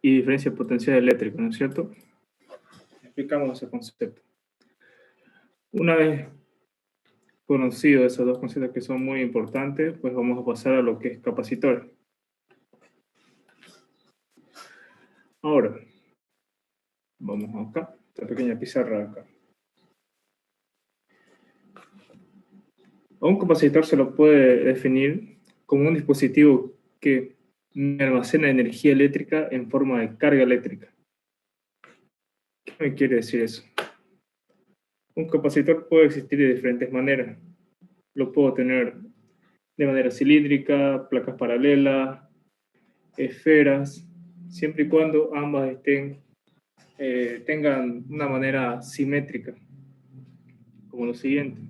y diferencia de potencial eléctrico, ¿no es cierto? Explicamos ese concepto. Una vez conocido esos dos conceptos que son muy importantes, pues vamos a pasar a lo que es capacitor. Ahora, vamos acá, esta pequeña pizarra acá. A un capacitor se lo puede definir como un dispositivo que almacena energía eléctrica en forma de carga eléctrica. ¿Qué me quiere decir eso? Un capacitor puede existir de diferentes maneras. Lo puedo tener de manera cilíndrica, placas paralelas, esferas, siempre y cuando ambas tengan una manera simétrica, como lo siguiente.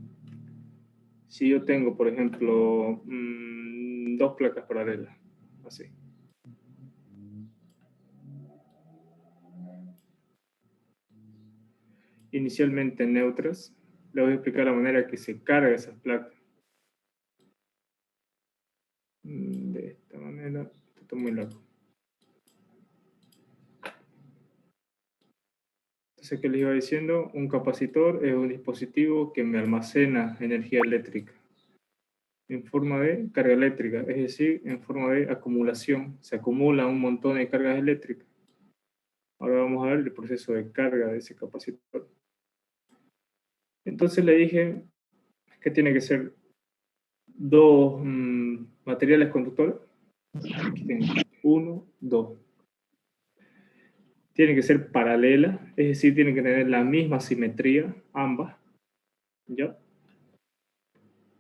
Si yo tengo, por ejemplo, dos placas paralelas, así. Inicialmente neutras, le voy a explicar la manera que se carga esas placas. De esta manera, esto está muy largo. Entonces, ¿qué les iba diciendo? Un capacitor es un dispositivo que me almacena energía eléctrica en forma de carga eléctrica, es decir, en forma de acumulación. Se acumula un montón de cargas eléctricas. Ahora vamos a ver el proceso de carga de ese capacitor. Entonces le dije que tiene que ser dos materiales conductores. Aquí tengo 1, 2. Tienen que ser paralelas, es decir, tienen que tener la misma simetría, ambas. ¿Ya?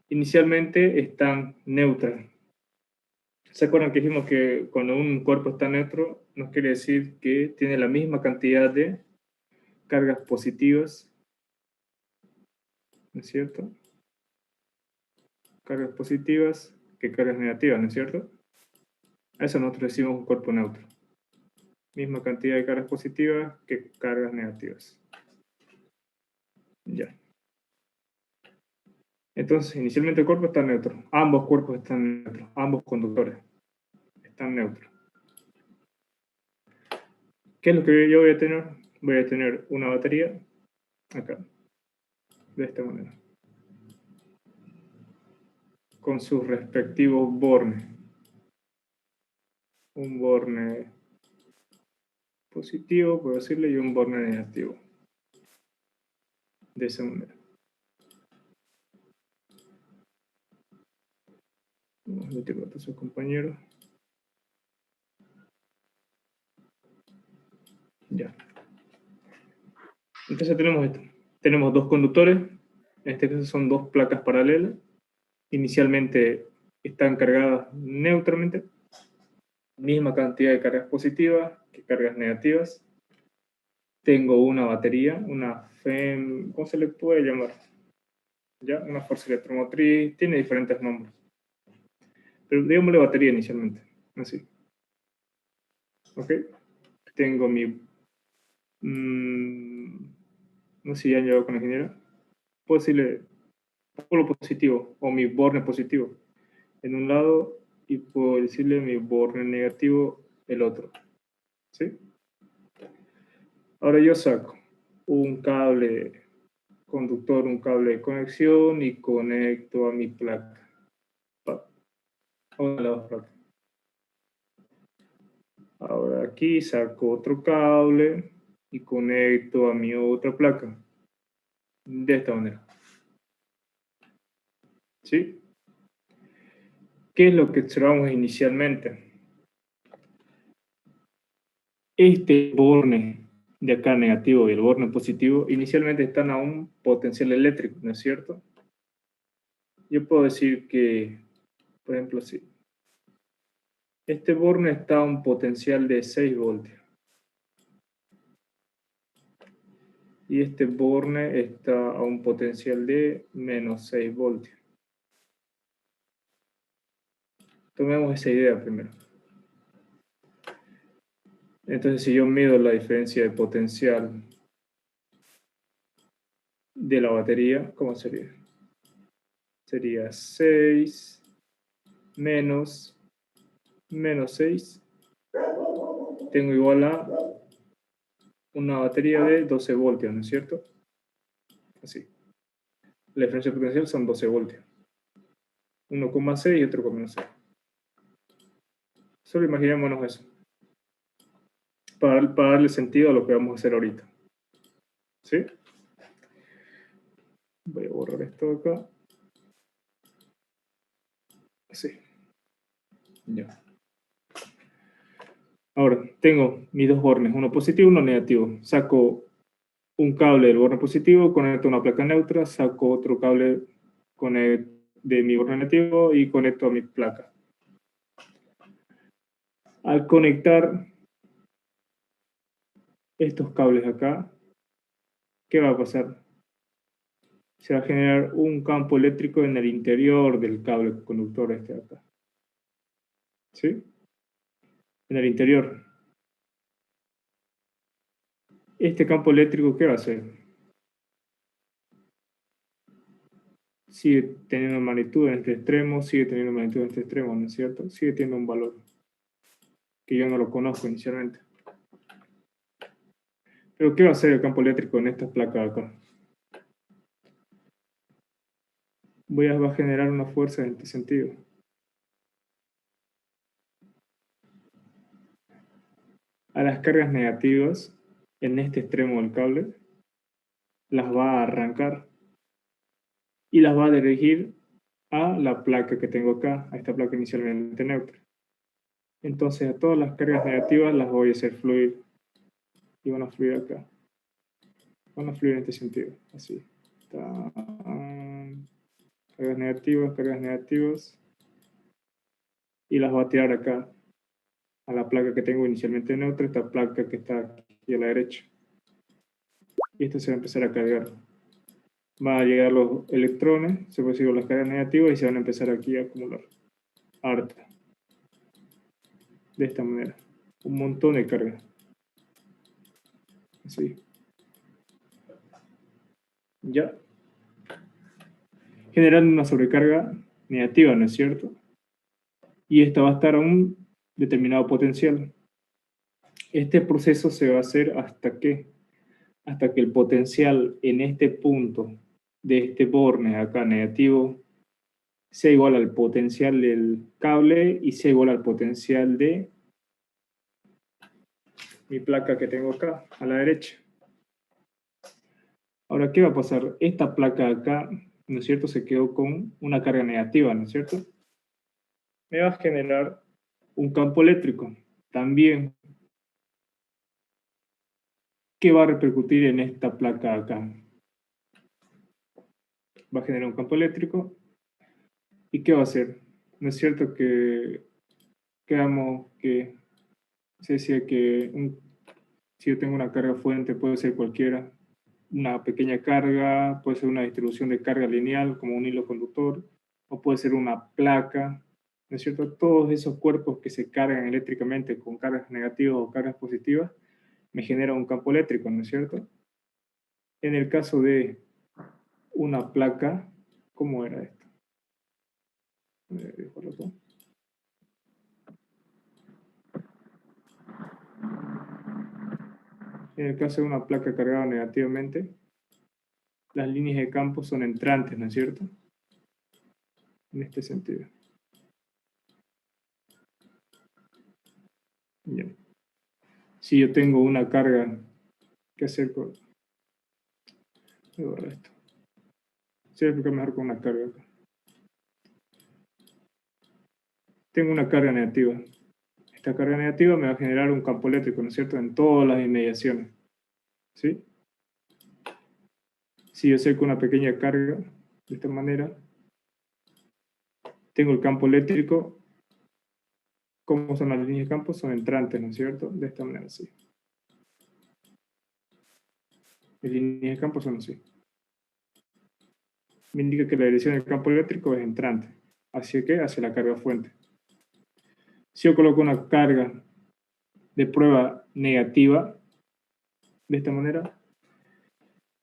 Inicialmente están neutras. ¿Se acuerdan que dijimos que cuando un cuerpo está neutro, nos quiere decir que tiene la misma cantidad de cargas positivas? ¿No es cierto? Cargas positivas que cargas negativas, ¿no es cierto? A eso nosotros decimos un cuerpo neutro. Misma cantidad de cargas positivas que cargas negativas. Ya. Entonces, inicialmente el cuerpo está neutro. Ambos cuerpos están neutros. Ambos conductores están neutros. ¿Qué es lo que yo voy a tener? Voy a tener una batería acá, de esta manera, con sus respectivos bornes. Un borne positivo, por decirle, y un borne negativo. De esa manera. Vamos a meterlo a sus compañeros. Ya. Entonces tenemos esto. Tenemos dos conductores. En este caso son dos placas paralelas. Inicialmente están cargadas neutralmente. Misma cantidad de cargas positivas que cargas negativas. Tengo una batería, una FEM, ¿cómo se le puede llamar? ¿Ya? Una fuerza electromotriz, tiene diferentes nombres. Pero digámosle batería inicialmente, así. ¿Ok? Tengo mi... no sé si ya han llegado con la ingeniera. Puedo decirle polo positivo o mi borne positivo en un lado y puedo decirle mi borne negativo el otro. ¿Sí? Ahora yo saco un cable conductor, un cable de conexión y conecto a mi placa. Ahora aquí saco otro cable y conecto a mi otra placa. De esta manera. ¿Sí? ¿Qué es lo que observamos inicialmente? Este borne de acá negativo y el borne positivo inicialmente están a un potencial eléctrico, ¿no es cierto? Yo puedo decir que, por ejemplo, así. Este borne está a un potencial de 6 voltios. Y este borne está a un potencial de menos 6 voltios. Tomemos esa idea primero. Entonces, si yo mido la diferencia de potencial de la batería, ¿cómo sería? Sería 6 menos 6 tengo igual a una batería de 12 voltios, ¿no es cierto? Así. La diferencia potencial son 12 voltios. 1,6 y otro con menos 6. Solo imaginémonos eso. Para darle sentido a lo que vamos a hacer ahorita. ¿Sí? Voy a borrar esto acá. Así. Ya. Ahora, tengo mis dos bornes, uno positivo y uno negativo. Saco un cable del borne positivo, conecto una placa neutra, saco otro cable de mi borne negativo y conecto a mi placa. Al conectar estos cables acá, ¿qué va a pasar? Se va a generar un campo eléctrico en el interior del cable conductor este de acá. ¿Sí? En el interior. Este campo eléctrico, ¿qué va a hacer? Sigue teniendo magnitud en este extremo, sigue teniendo magnitud en este extremo, ¿no es cierto? Sigue teniendo un valor que yo no lo conozco inicialmente. Pero ¿qué va a hacer el campo eléctrico en esta placa acá? Va a generar una fuerza en este sentido. A las cargas negativas en este extremo del cable las va a arrancar y las va a dirigir a la placa que tengo acá, a esta placa inicialmente neutra. Entonces a todas las cargas negativas las voy a hacer fluir y van a fluir acá. Van a fluir en este sentido, así. Cargas negativas y las va a tirar acá a la placa que tengo inicialmente neutra, esta placa que está aquí a la derecha. Y esto se va a empezar a cargar. Van a llegar los electrones, se reciben las cargas negativas y se van a empezar aquí a acumular. Harta. De esta manera. Un montón de carga. Así. Ya. Generando una sobrecarga negativa, ¿no es cierto? Y esta va a estar a un determinado potencial. Este proceso se va a hacer hasta que el potencial en este punto de este borne acá negativo sea igual al potencial del cable y sea igual al potencial de mi placa que tengo acá, a la derecha. Ahora, ¿qué va a pasar? Esta placa acá, ¿no es cierto?, se quedó con una carga negativa, ¿no es cierto? Me va a generar un campo eléctrico también que va a repercutir en esta placa acá. Va a generar un campo eléctrico. ¿Y qué va a hacer? ¿No es cierto que quedamos que se decía que si yo tengo una carga fuente puede ser cualquiera, una pequeña carga, puede ser una distribución de carga lineal como un hilo conductor, o puede ser una placa, ¿no es cierto? Todos esos cuerpos que se cargan eléctricamente con cargas negativas o cargas positivas me generan un campo eléctrico, ¿no es cierto? En el caso de una placa, ¿cómo era esto? En el caso de una placa cargada negativamente, las líneas de campo son entrantes, ¿no es cierto? En este sentido. Bien. Si yo tengo una carga, ¿qué hacer con? Voy a borrar esto. Se va a explicar mejor con una carga acá. Tengo una carga negativa. Esta carga negativa me va a generar un campo eléctrico, ¿no es cierto?, en todas las inmediaciones. ¿Sí? Si yo acerco una pequeña carga de esta manera, tengo el campo eléctrico. ¿Cómo son las líneas de campo? Son entrantes, ¿no es cierto? De esta manera, así. Las líneas de campo son así. Me indica que la dirección del campo eléctrico es entrante. ¿Hacia qué? Hacia la carga fuente. Si yo coloco una carga de prueba negativa, de esta manera,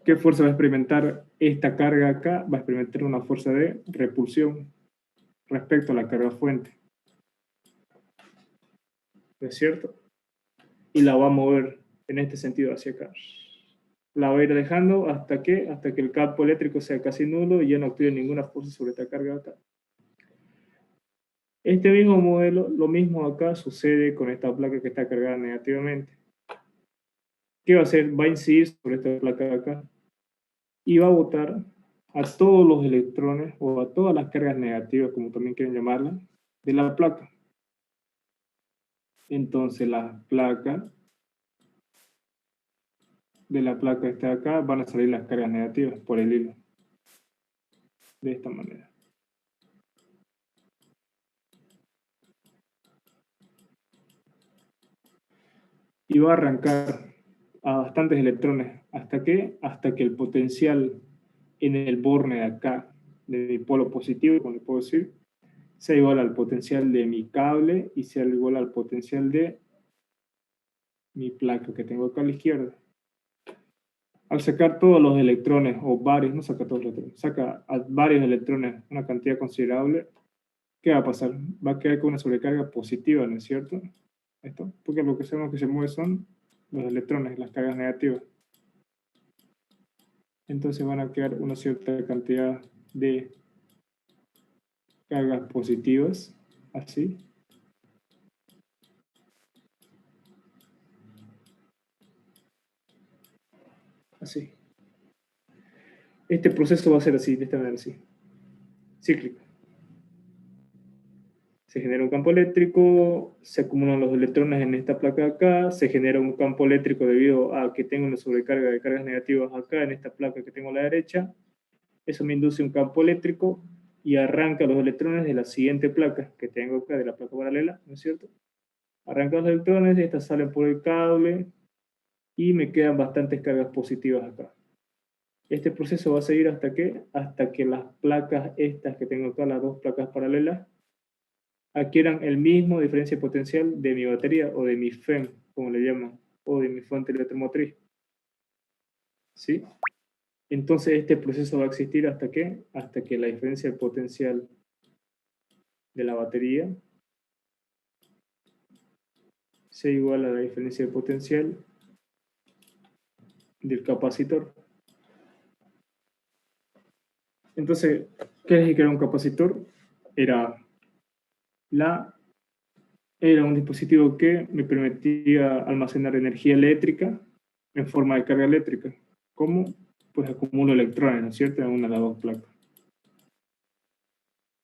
¿qué fuerza va a experimentar esta carga acá? Va a experimentar una fuerza de repulsión respecto a la carga fuente. ¿No es cierto? y la va a mover en este sentido hacia acá. La va a ir alejando hasta que el campo eléctrico sea casi nulo y ya no active ninguna fuerza sobre esta carga acá. Este mismo modelo, lo mismo acá sucede con esta placa que está cargada negativamente. ¿Qué va a hacer? Va a incidir sobre esta placa de acá y va a botar a todos los electrones o a todas las cargas negativas, como también quieren llamarlas, de la placa. Entonces las placas de la placa que está acá van a salir las cargas negativas por el hilo. De esta manera. Y va a arrancar a bastantes electrones. ¿Hasta qué? Hasta que el potencial en el borne de acá, de mi polo positivo, como le puedo decir, sea igual al potencial de mi cable y sea igual al potencial de mi placa que tengo acá a la izquierda. Al sacar todos los electrones, o varios, no saca todos los electrones, saca a varios electrones una cantidad considerable, ¿qué va a pasar? Va a quedar con una sobrecarga positiva, ¿no es cierto? Esto, porque lo que sabemos que se mueve son los electrones, las cargas negativas. Entonces van a quedar una cierta cantidad de cargas positivas, así. Así. Este proceso va a ser así, de esta manera así. Cíclico. Se genera un campo eléctrico, se acumulan los electrones en esta placa de acá, se genera un campo eléctrico debido a que tengo una sobrecarga de cargas negativas acá en esta placa que tengo a la derecha. Eso me induce un campo eléctrico y arranca los electrones de la siguiente placa que tengo acá, de la placa paralela, ¿no es cierto? Arranca los electrones, estas salen por el cable y me quedan bastantes cargas positivas acá. Este proceso va a seguir hasta que las placas estas que tengo acá, las dos placas paralelas, adquieran el mismo diferencia potencial de mi batería o de mi FEM, como le llaman, o de mi fuente electromotriz. ¿Sí? Entonces este proceso va a existir hasta que la diferencia potencial de la batería sea igual a la diferencia de potencial del capacitor. Entonces, ¿qué es que era un capacitor? Era un dispositivo que me permitía almacenar energía eléctrica en forma de carga eléctrica. ¿Cómo? Pues acumulo electrones, ¿no es cierto? En una de las dos placas.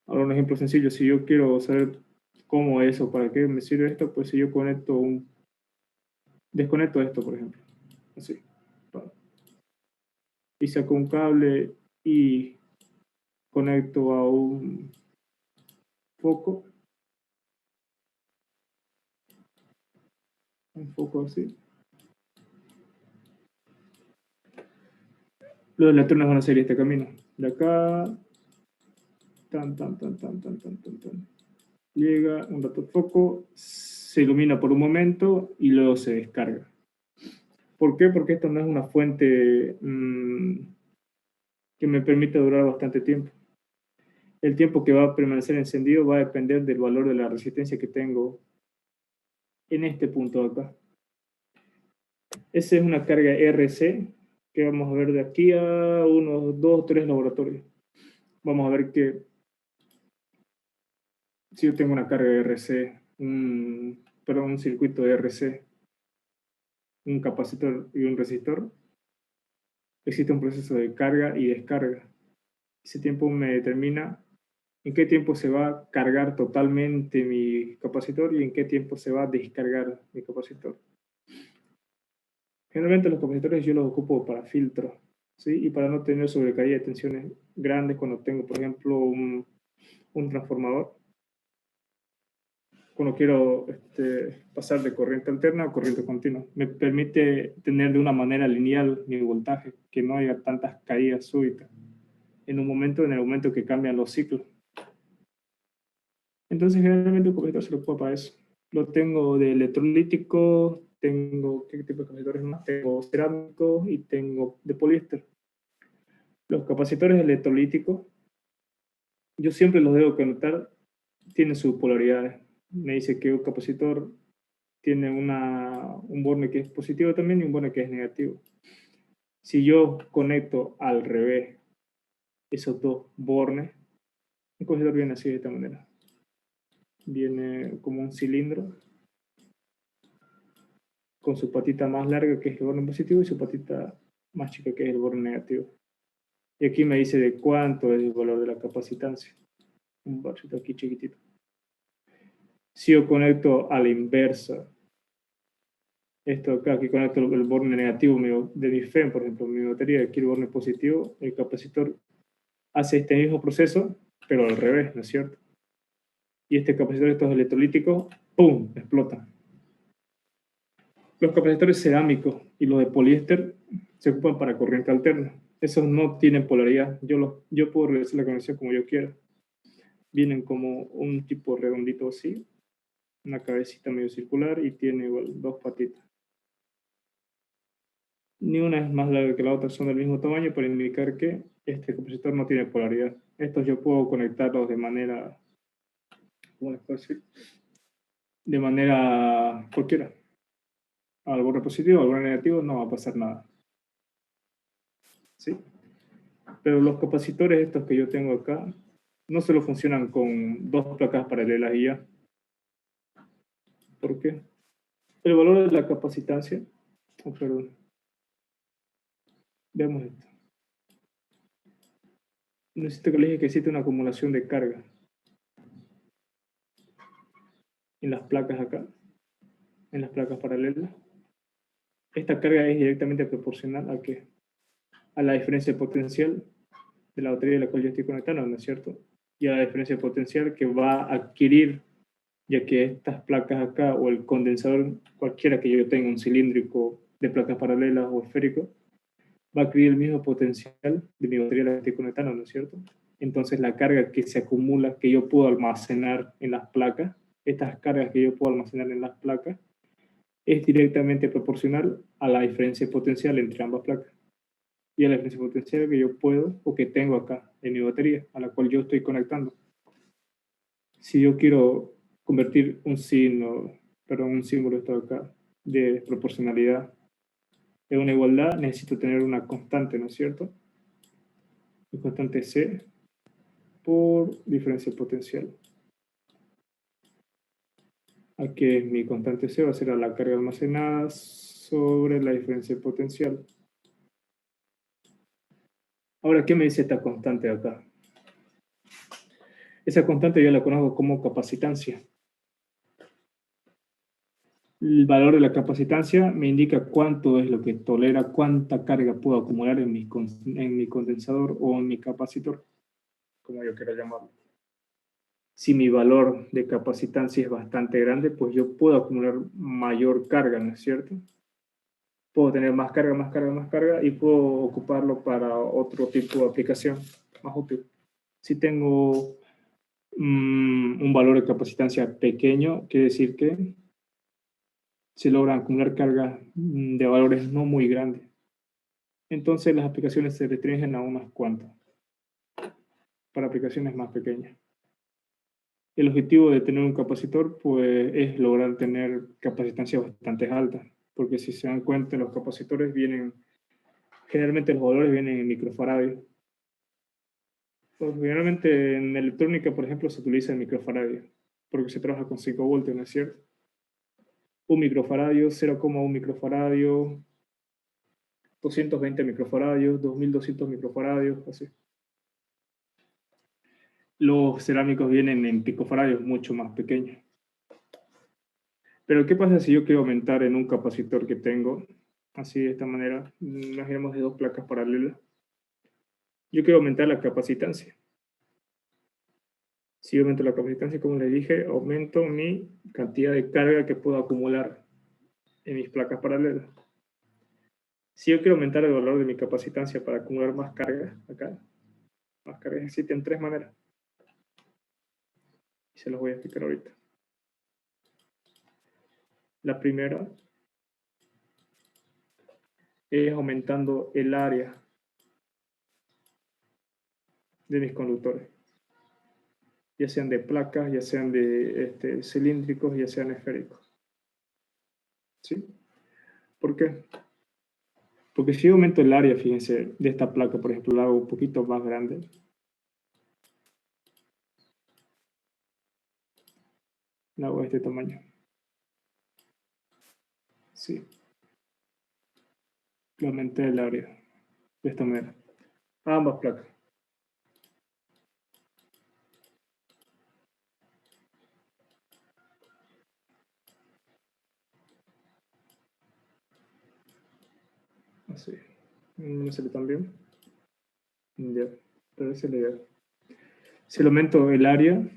Ahora un ejemplo sencillo, si yo quiero saber cómo es o para qué me sirve esto, pues si yo desconecto esto, por ejemplo, así. Y saco un cable y conecto a un foco, así. Los electrones van a seguir este camino. De acá, llega un rato al foco, se ilumina por un momento y luego se descarga. ¿Por qué? Porque esto no es una fuente que me permite durar bastante tiempo. El tiempo que va a permanecer encendido va a depender del valor de la resistencia que tengo en este punto de acá. Esa es una carga RC que vamos a ver de aquí a unos 2 o 3 laboratorios. Vamos a ver que si yo tengo una carga RC, un circuito de RC, un capacitor y un resistor, existe un proceso de carga y descarga. Ese tiempo me determina en qué tiempo se va a cargar totalmente mi capacitor y en qué tiempo se va a descargar mi capacitor. Generalmente los capacitores yo los ocupo para filtros, ¿sí? Y para no tener sobrecaída de tensiones grandes cuando tengo, por ejemplo, un transformador. Cuando quiero pasar de corriente alterna a corriente continua. Me permite tener de una manera lineal mi voltaje, que no haya tantas caídas súbitas en el momento que cambian los ciclos. Entonces, generalmente un capacitor se lo ocupa para eso. Lo tengo de electrolítico, tengo, ¿qué tipo de capacitores más? Tengo cerámicos y tengo de poliéster. Los capacitores electrolíticos, yo siempre los debo conectar, tienen sus polaridades. Me dice que un capacitor tiene un borne que es positivo también y un borne que es negativo. Si yo conecto al revés esos dos bornes, el capacitor viene así de esta manera. Viene como un cilindro con su patita más larga, que es el borne positivo, y su patita más chica, que es el borne negativo. Y aquí me dice de cuánto es el valor de la capacitancia. Un barrito aquí chiquitito. Si yo conecto a la inversa, esto acá, aquí conecto el borne negativo de mi FEM, por ejemplo, mi batería, aquí el borne positivo, el capacitor hace este mismo proceso, pero al revés, ¿no es cierto? Y este capacitor, estos electrolíticos, ¡pum!, explotan. Los capacitores cerámicos y los de poliéster se ocupan para corriente alterna. Esos no tienen polaridad. Yo puedo realizar la conexión como yo quiera. Vienen como un tipo redondito así, una cabecita medio circular y tiene igual dos patitas. Ni una es más larga que la otra, son del mismo tamaño para indicar que este capacitor no tiene polaridad. Estos yo puedo conectarlos de manera, ¿cómo les puedo decir? De manera cualquiera. Al borne positivo, al borne negativo, no va a pasar nada. ¿Sí? Pero los capacitores estos que yo tengo acá, no solo funcionan con dos placas paralelas y ya. ¿Por qué? El valor de la capacitancia, perdón, veamos esto. Necesito que les dije que existe una acumulación de carga en las placas acá, en las placas paralelas. Esta carga es directamente proporcional a ¿qué? A la diferencia de potencial de la batería a la cual yo estoy conectando, ¿no es cierto? Y a la diferencia de potencial que va a adquirir, ya que estas placas acá, o el condensador, cualquiera que yo tenga, un cilíndrico de placas paralelas o esférico, va a adquirir el mismo potencial de mi batería a la que estoy conectando, ¿no es cierto? Entonces la carga que se acumula, que yo puedo almacenar en las placas, estas cargas que yo puedo almacenar en las placas, es directamente proporcional a la diferencia potencial entre ambas placas y a la diferencia potencial que yo puedo o que tengo acá en mi batería, a la cual yo estoy conectando. Si yo quiero convertir un símbolo esto acá, de proporcionalidad en una igualdad, necesito tener una constante, ¿no es cierto? La constante C por diferencia potencial. Aquí mi constante C va a ser a la carga almacenada sobre la diferencia potencial. Ahora, ¿qué me dice esta constante de acá? Esa constante yo la conozco como capacitancia. El valor de la capacitancia me indica cuánto es lo que tolera, cuánta carga puedo acumular en mi condensador o en mi capacitor, como yo quiero llamarlo. Si mi valor de capacitancia es bastante grande, pues yo puedo acumular mayor carga, ¿no es cierto? Puedo tener más carga, más carga, más carga y puedo ocuparlo para otro tipo de aplicación más útil. Si tengo un valor de capacitancia pequeño, quiere decir que se logran acumular cargas de valores no muy grandes. Entonces las aplicaciones se restringen a unas cuantas, para aplicaciones más pequeñas. El objetivo de tener un capacitor pues, es lograr tener capacitancias bastante altas, porque si se dan cuenta, los capacitores generalmente los valores vienen en microfaradios. Pues, generalmente en electrónica, por ejemplo, se utiliza el microfaradio, porque se trabaja con 5 voltios, ¿no es cierto? Un microfaradio, 0,1 microfaradio, 220 microfaradios, 2200 microfaradios, así. Los cerámicos vienen en picofaradios mucho más pequeños. Pero ¿qué pasa si yo quiero aumentar en un capacitor que tengo? Así de esta manera, imaginemos de dos placas paralelas. Yo quiero aumentar la capacitancia. Si yo aumento la capacitancia, como les dije, aumento mi cantidad de carga que puedo acumular en mis placas paralelas. Si yo quiero aumentar el valor de mi capacitancia para acumular más carga, acá, más cargas existen tres maneras. Y se los voy a explicar ahorita. La primera es aumentando el área de mis conductores, ya sean de placas, ya sean de cilíndricos, ya sean esféricos. ¿Sí? ¿Por qué? Porque si yo aumento el área, fíjense, de esta placa, por ejemplo, la hago un poquito más grande. La hago de este tamaño. Sí. Le aumenté el área de esta manera. A ambas placas. Así. No se le tan bien. Ya. Pero esa es la idea. Si le aumento el área,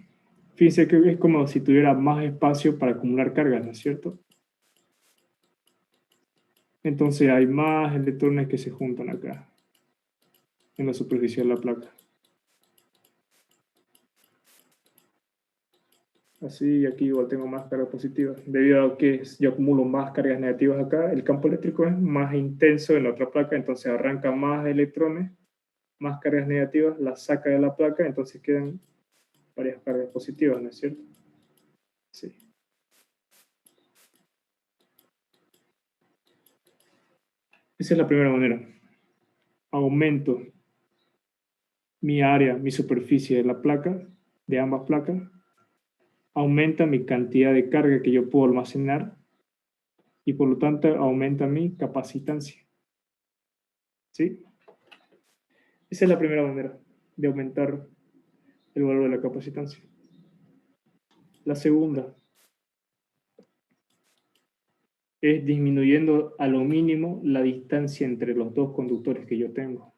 fíjense que es como si tuviera más espacio para acumular cargas, ¿no es cierto? Entonces hay más electrones que se juntan acá, en la superficie de la placa. Así aquí igual tengo más cargas positivas. Debido a que yo acumulo más cargas negativas acá, el campo eléctrico es más intenso en la otra placa, entonces arranca más electrones, más cargas negativas, las saca de la placa, entonces quedan varias cargas positivas, ¿no es cierto? Sí. Esa es la primera manera. Aumento mi área, mi superficie de la placa, de ambas placas, aumenta mi cantidad de carga que yo puedo almacenar y por lo tanto aumenta mi capacitancia. ¿Sí? Esa es la primera manera de aumentar el valor de la capacitancia. La segunda es disminuyendo a lo mínimo la distancia entre los dos conductores que yo tengo.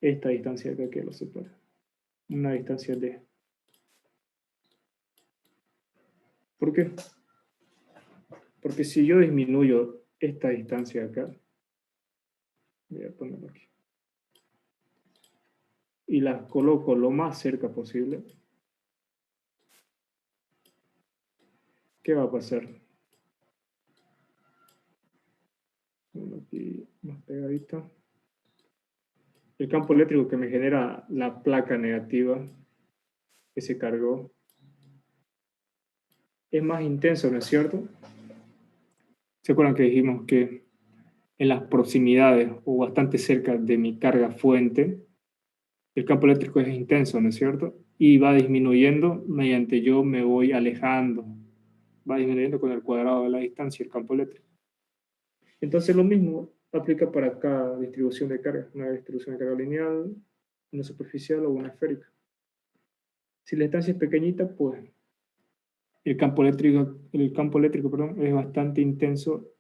Esta distancia acá que lo separa. Una distancia D. ¿Por qué? Porque si yo disminuyo esta distancia acá, voy a ponerlo aquí, y las coloco lo más cerca posible, ¿qué va a pasar? Bueno, aquí más pegadito. El campo eléctrico que me genera la placa negativa que se cargó es más intenso, ¿no es cierto? ¿Se acuerdan que dijimos que en las proximidades o bastante cerca de mi carga fuente, el campo eléctrico es intenso, ¿no es cierto? Y va disminuyendo mediante yo me voy alejando. Va disminuyendo con el cuadrado de la distancia el campo eléctrico. Entonces lo mismo aplica para cada distribución de carga, una distribución de carga lineal, una superficial o una esférica. Si la distancia es pequeñita, pues el campo eléctrico, perdón, es bastante intenso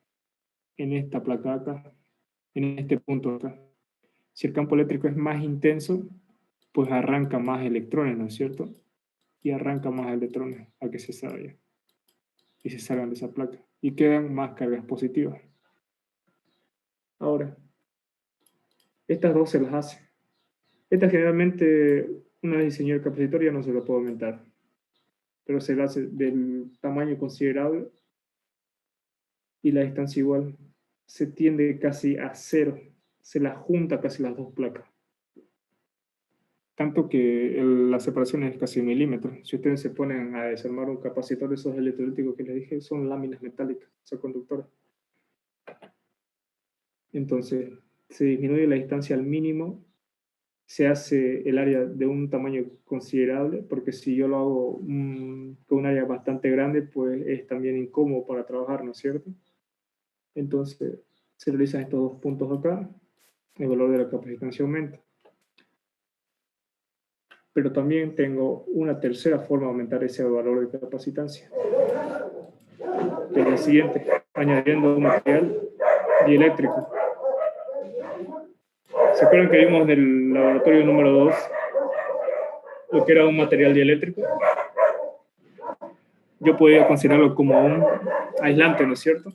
en esta placa acá, en este punto acá. Si el campo eléctrico es más intenso, pues arranca más electrones, ¿no es cierto? Y arranca más electrones a que se salgan y se salgan de esa placa y quedan más cargas positivas. Ahora, estas dos se las hace. Esta generalmente, una vez diseñó el capacitor, ya no se lo puede aumentar, pero se la hace del tamaño considerable y la distancia igual. Se tiende casi a cero, se la junta casi las dos placas. Tanto que la separación es casi milímetros. Si ustedes se ponen a desarmar un capacitor de esos electrolíticos que les dije, son láminas metálicas, son conductores. Entonces, se disminuye la distancia al mínimo, se hace el área de un tamaño considerable, porque si yo lo hago con un área bastante grande, pues es también incómodo para trabajar, ¿no es cierto? Entonces, se realizan estos dos puntos acá, el valor de la capacitancia aumenta. Pero también tengo una tercera forma de aumentar ese valor de capacitancia, que es la siguiente, añadiendo un material dieléctrico. ¿Se acuerdan que vimos en el laboratorio número 2 lo que era un material dieléctrico? Yo podía considerarlo como un aislante, ¿no es cierto?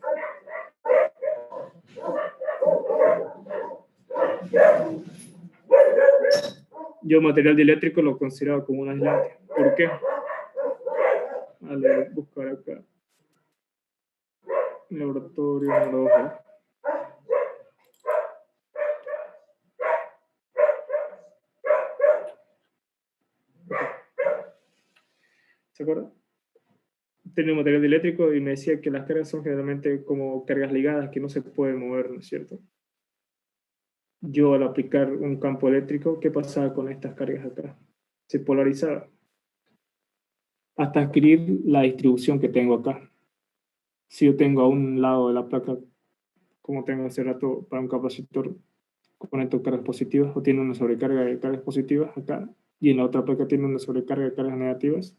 Yo material dieléctrico lo consideraba como un aislante. ¿Por qué? Al buscar acá. Laboratorio número 2. ¿Se acuerdan? tenía un material eléctrico y me decía que las cargas son generalmente como cargas ligadas que no se pueden mover, ¿no es cierto? Yo al aplicar un campo eléctrico, ¿qué pasaba con estas cargas acá? Se polarizaba hasta adquirir la distribución que tengo acá. Si yo tengo a un lado de la placa, como tengo hace rato para un capacitor, conecto cargas positivas o tiene una sobrecarga de cargas positivas acá y en la otra placa tiene una sobrecarga de cargas negativas,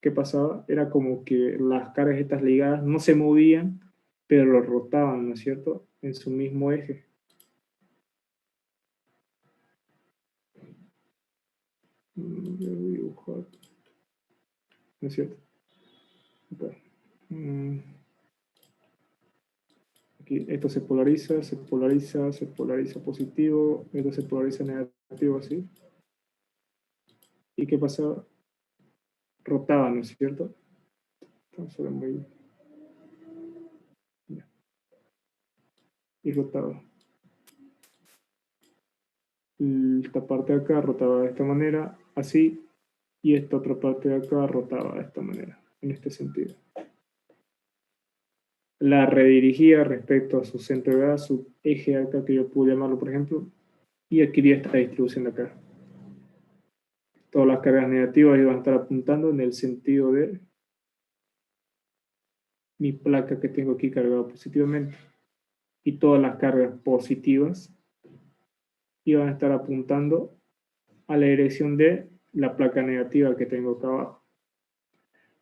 ¿qué pasaba? Era como que las cargas estas ligadas no se movían, pero rotaban, ¿no es cierto?, en su mismo eje. Voy a dibujar, ¿no es cierto? Acá. Aquí, esto se polariza, se polariza, se polariza positivo, esto se polariza negativo, así. ¿Y qué pasaba? Rotaba, ¿no es cierto? Entonces era muy... Y rotaba. Esta parte de acá rotaba de esta manera, así, y esta otra parte de acá rotaba de esta manera, en este sentido. La redirigía respecto a su centro de gravedad, su eje acá, que yo pude llamarlo, por ejemplo, y adquiría esta distribución de acá. Todas las cargas negativas iban a estar apuntando en el sentido de mi placa que tengo aquí cargada positivamente. Y todas las cargas positivas iban a estar apuntando a la dirección de la placa negativa que tengo acá abajo.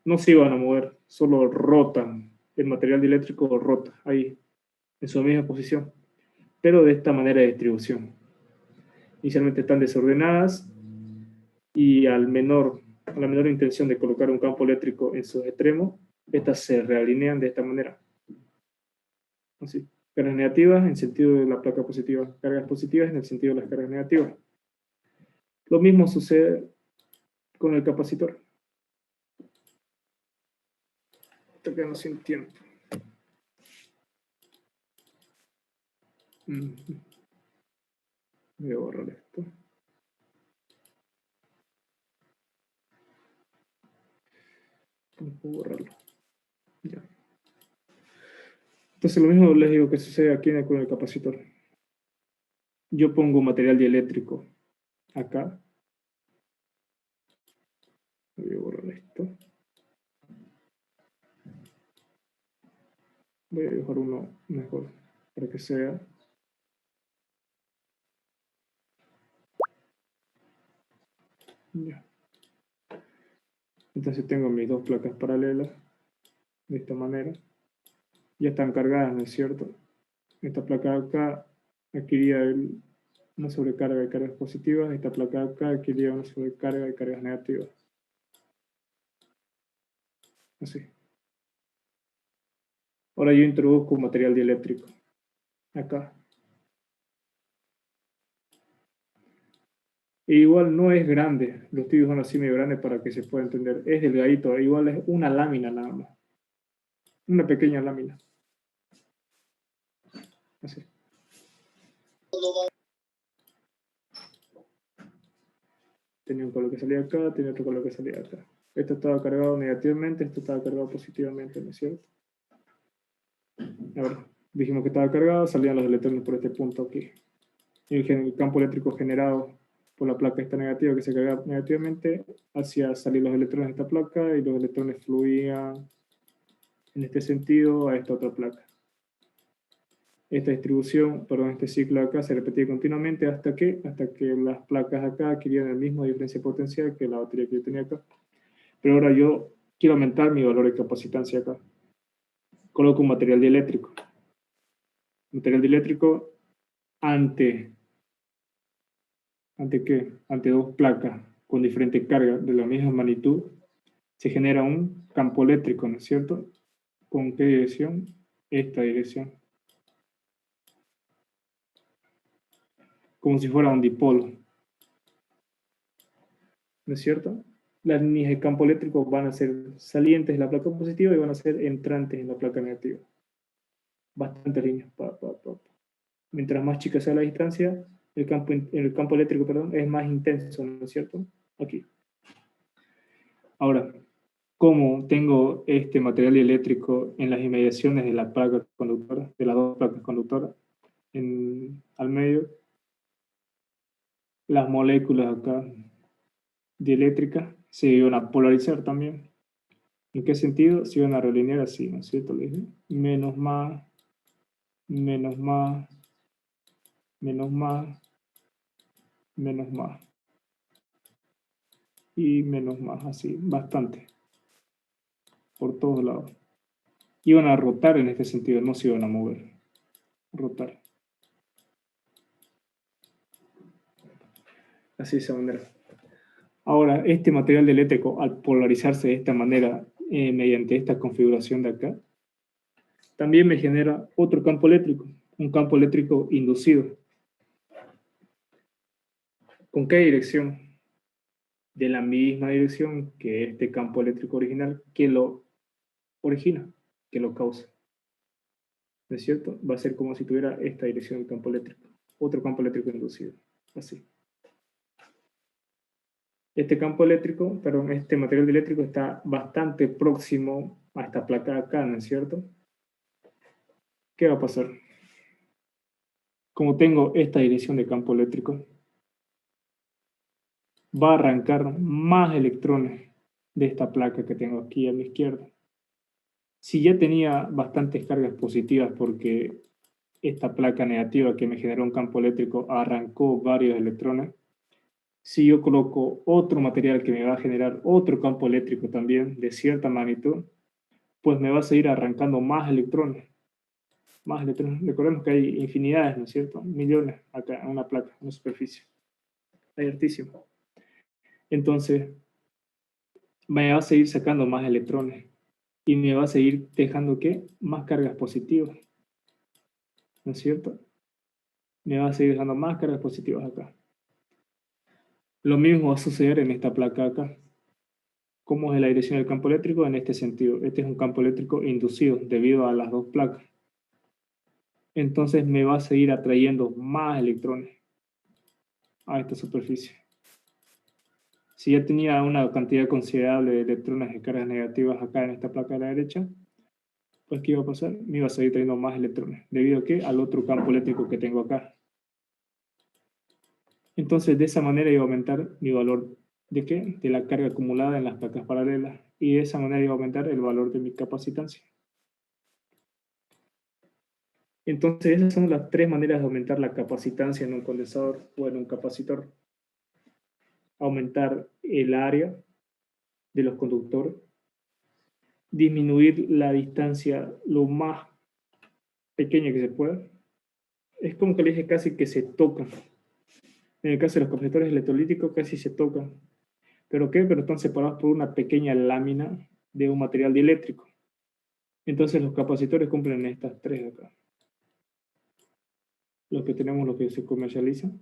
No se iban a mover, solo rotan. El material dieléctrico rota ahí, en su misma posición, pero de esta manera de distribución. Inicialmente están desordenadas y a la menor intención de colocar un campo eléctrico en sus extremos, estas se realinean de esta manera. Así. Cargas negativas en sentido de la placa positiva, cargas positivas en el sentido de las cargas negativas. Lo mismo sucede con el capacitor. Esto quedamos sin tiempo. Voy a borrar esto. No puedo borrarlo. Ya. Entonces lo mismo les digo que sucede aquí con el capacitor. Yo pongo material dieléctrico acá. Voy a borrar esto. Voy a dibujar uno mejor para que sea. Ya. Entonces tengo mis dos placas paralelas de esta manera. Ya están cargadas, ¿no es cierto? Esta placa de acá adquiría una sobrecarga de cargas positivas. Esta placa de acá adquiría una sobrecarga de cargas negativas. Así. Ahora yo introduzco un material dieléctrico acá. E igual no es grande, lo estoy dibujando así medio grande para que se pueda entender. Es delgadito, igual es una lámina nada más. Una pequeña lámina. Así. Tenía un color que salía acá, tenía otro color que salía acá. Esto estaba cargado negativamente, esto estaba cargado positivamente, ¿no es cierto? Ahora, dijimos que estaba cargado, salían los electrones por este punto aquí. Y el campo eléctrico generado por la placa esta negativa que se carga negativamente hacía salir los electrones de esta placa y los electrones fluían en este sentido a esta otra placa. Esta distribución, perdón, este ciclo de acá se repetía continuamente hasta que las placas acá adquirían el mismo diferencia potencial que la batería que yo tenía acá. Pero ahora yo quiero aumentar mi valor de capacitancia acá. Coloco un material dieléctrico. Material dieléctrico ¿ante qué? Ante dos placas con diferente carga de la misma magnitud, se genera un campo eléctrico, ¿no es cierto? ¿Con qué dirección? Esta dirección. Como si fuera un dipolo. ¿No es cierto? Las líneas de campo eléctrico van a ser salientes en la placa positiva y van a ser entrantes en la placa negativa. Bastantes líneas. Mientras más chica sea la distancia, el campo eléctrico, es más intenso, ¿no es cierto? Aquí. Ahora, como tengo este material eléctrico en las inmediaciones de la placa conductora, de las dos placas conductoras, al medio, las moléculas acá dieléctricas se iban a polarizar también. ¿En qué sentido? Se iban a realinear así, ¿no es cierto? Le dije, menos más, menos más, menos más, menos más. Y menos más, así, bastante. Por todos lados. Iban a rotar en este sentido, no se iban a mover. Rotar. Así de esa manera. Ahora, este material eléctrico, al polarizarse de esta manera, mediante esta configuración de acá, también me genera otro campo eléctrico, un campo eléctrico inducido. ¿Con qué dirección? De la misma dirección que este campo eléctrico original que lo origina, que lo causa. ¿No es cierto? Va a ser como si tuviera esta dirección del campo eléctrico, otro campo eléctrico inducido, así. Este campo eléctrico, perdón, este material eléctrico está bastante próximo a esta placa de acá, ¿no es cierto? ¿Qué va a pasar? Como tengo esta dirección de campo eléctrico, va a arrancar más electrones de esta placa que tengo aquí a mi izquierda. Si ya tenía bastantes cargas positivas porque esta placa negativa que me generó un campo eléctrico arrancó varios electrones, si yo coloco otro material que me va a generar otro campo eléctrico también de cierta magnitud, pues me va a seguir arrancando más electrones. Más electrones. Recordemos que hay infinidades, ¿no es cierto? Millones acá en una placa, en una superficie. Hay hartísimo. Entonces, me va a seguir sacando más electrones y me va a seguir dejando, ¿qué? Más cargas positivas, ¿no es cierto? Me va a seguir dejando más cargas positivas acá. Lo mismo va a suceder en esta placa acá. ¿Cómo es la dirección del campo eléctrico? En este sentido, este es un campo eléctrico inducido debido a las dos placas. Entonces me va a seguir atrayendo más electrones a esta superficie. Si ya tenía una cantidad considerable de electrones de cargas negativas acá en esta placa de la derecha, pues ¿qué iba a pasar? Me iba a seguir trayendo más electrones, debido a qué? Al otro campo eléctrico que tengo acá. Entonces, de esa manera iba a aumentar mi valor ¿de qué? De la carga acumulada en las placas paralelas. Y de esa manera iba a aumentar el valor de mi capacitancia. Entonces, esas son las tres maneras de aumentar la capacitancia en un condensador o en un capacitor. Aumentar el área de los conductores, disminuir la distancia lo más pequeña que se pueda. Es como que le dije casi que se tocan. En el caso de los capacitores electrolíticos casi se tocan. ¿Pero qué? Pero están separados por una pequeña lámina de un material dieléctrico. Entonces los capacitores cumplen estas tres acá. Los que tenemos, los que se comercializan,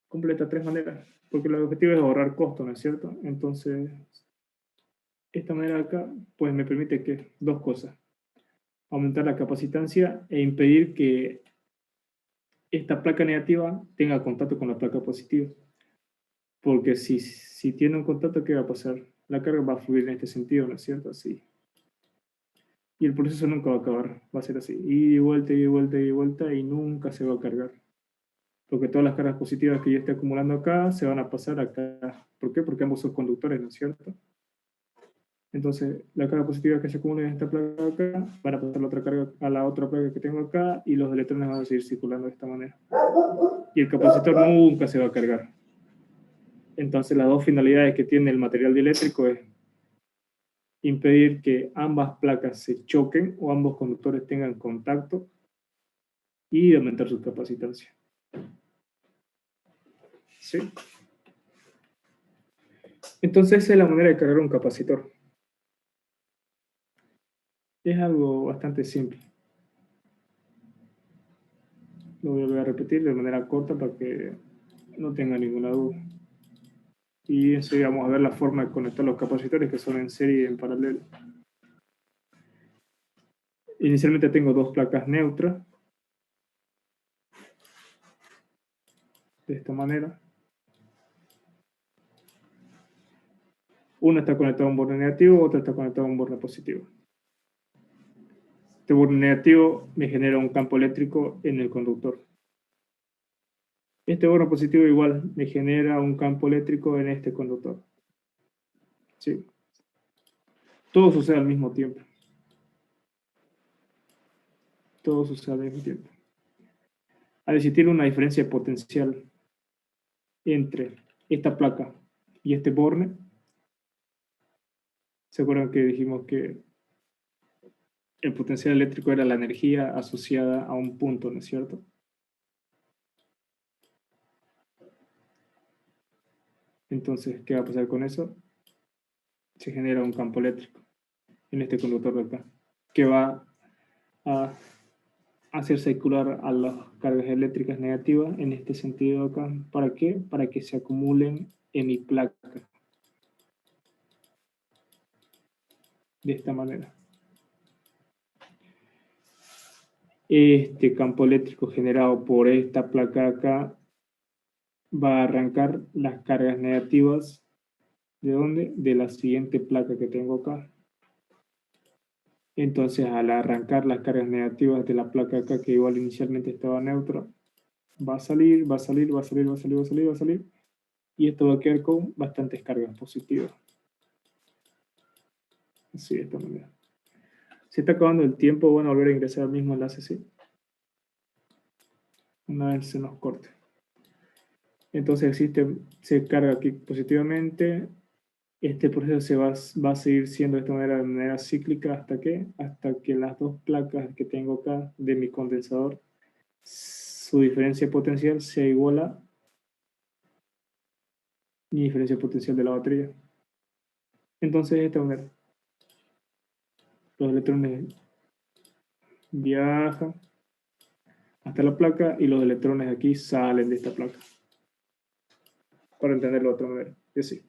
cumple estas tres maneras. Porque el objetivo es ahorrar costos, ¿no es cierto? Entonces, esta manera acá, pues me permite que dos cosas. Aumentar la capacitancia e impedir que esta placa negativa tenga contacto con la placa positiva. Porque si tiene un contacto, ¿qué va a pasar? La carga va a fluir en este sentido, ¿no es cierto? Así. Y el proceso nunca va a acabar. Va a ser así. Y vuelta, y vuelta, y vuelta, y nunca se va a cargar. Porque todas las cargas positivas que yo esté acumulando acá se van a pasar acá. ¿Por qué? Porque ambos son conductores, ¿no es cierto? Entonces, la carga positiva que se acumula en esta placa acá van a pasar la otra carga a la otra placa que tengo acá y los electrones van a seguir circulando de esta manera. Y el capacitor nunca se va a cargar. Entonces, las dos finalidades que tiene el material dieléctrico es impedir que ambas placas se choquen o ambos conductores tengan contacto y aumentar su capacitancia. ¿Sí? Entonces, esa es la manera de cargar un capacitor. Es algo bastante simple. Lo voy a repetir de manera corta para que no tenga ninguna duda. Y enseguida vamos a ver la forma de conectar los capacitores que son en serie y en paralelo. Inicialmente tengo dos placas neutras. De esta manera. Uno está conectado a un borde negativo, otro está conectado a un borde positivo. Este borde negativo me genera un campo eléctrico en el conductor. Este borde positivo igual me genera un campo eléctrico en este conductor. ¿Sí? Todo sucede al mismo tiempo. Todo sucede al mismo tiempo. Al existir una diferencia potencial entre esta placa y este borne, ¿se acuerdan que dijimos que el potencial eléctrico era la energía asociada a un punto, ¿no es cierto? Entonces, ¿qué va a pasar con eso? Se genera un campo eléctrico en este conductor de acá, que va a hacer circular a las cargas eléctricas negativas en este sentido acá. ¿Para qué? Para que se acumulen en mi placa. De esta manera. Este campo eléctrico generado por esta placa acá va a arrancar las cargas negativas. ¿De dónde? De la siguiente placa que tengo acá. Entonces, al arrancar las cargas negativas de la placa acá, que igual inicialmente estaba neutra, va a salir, va a salir, va a salir, va a salir, va a salir, va a salir. Y esto va a quedar con bastantes cargas positivas. Así, de esta manera. Se está acabando el tiempo, van a volver a ingresar al mismo enlace, ¿sí? Una vez se nos corte. Entonces se carga aquí positivamente. Este proceso va a seguir siendo de manera cíclica hasta que las dos placas que tengo acá de mi condensador, su diferencia potencial sea igual a mi diferencia potencial de la batería. Entonces, de esta manera, los electrones viajan hasta la placa y los electrones aquí salen de esta placa. Para entenderlo de otra manera. Y así.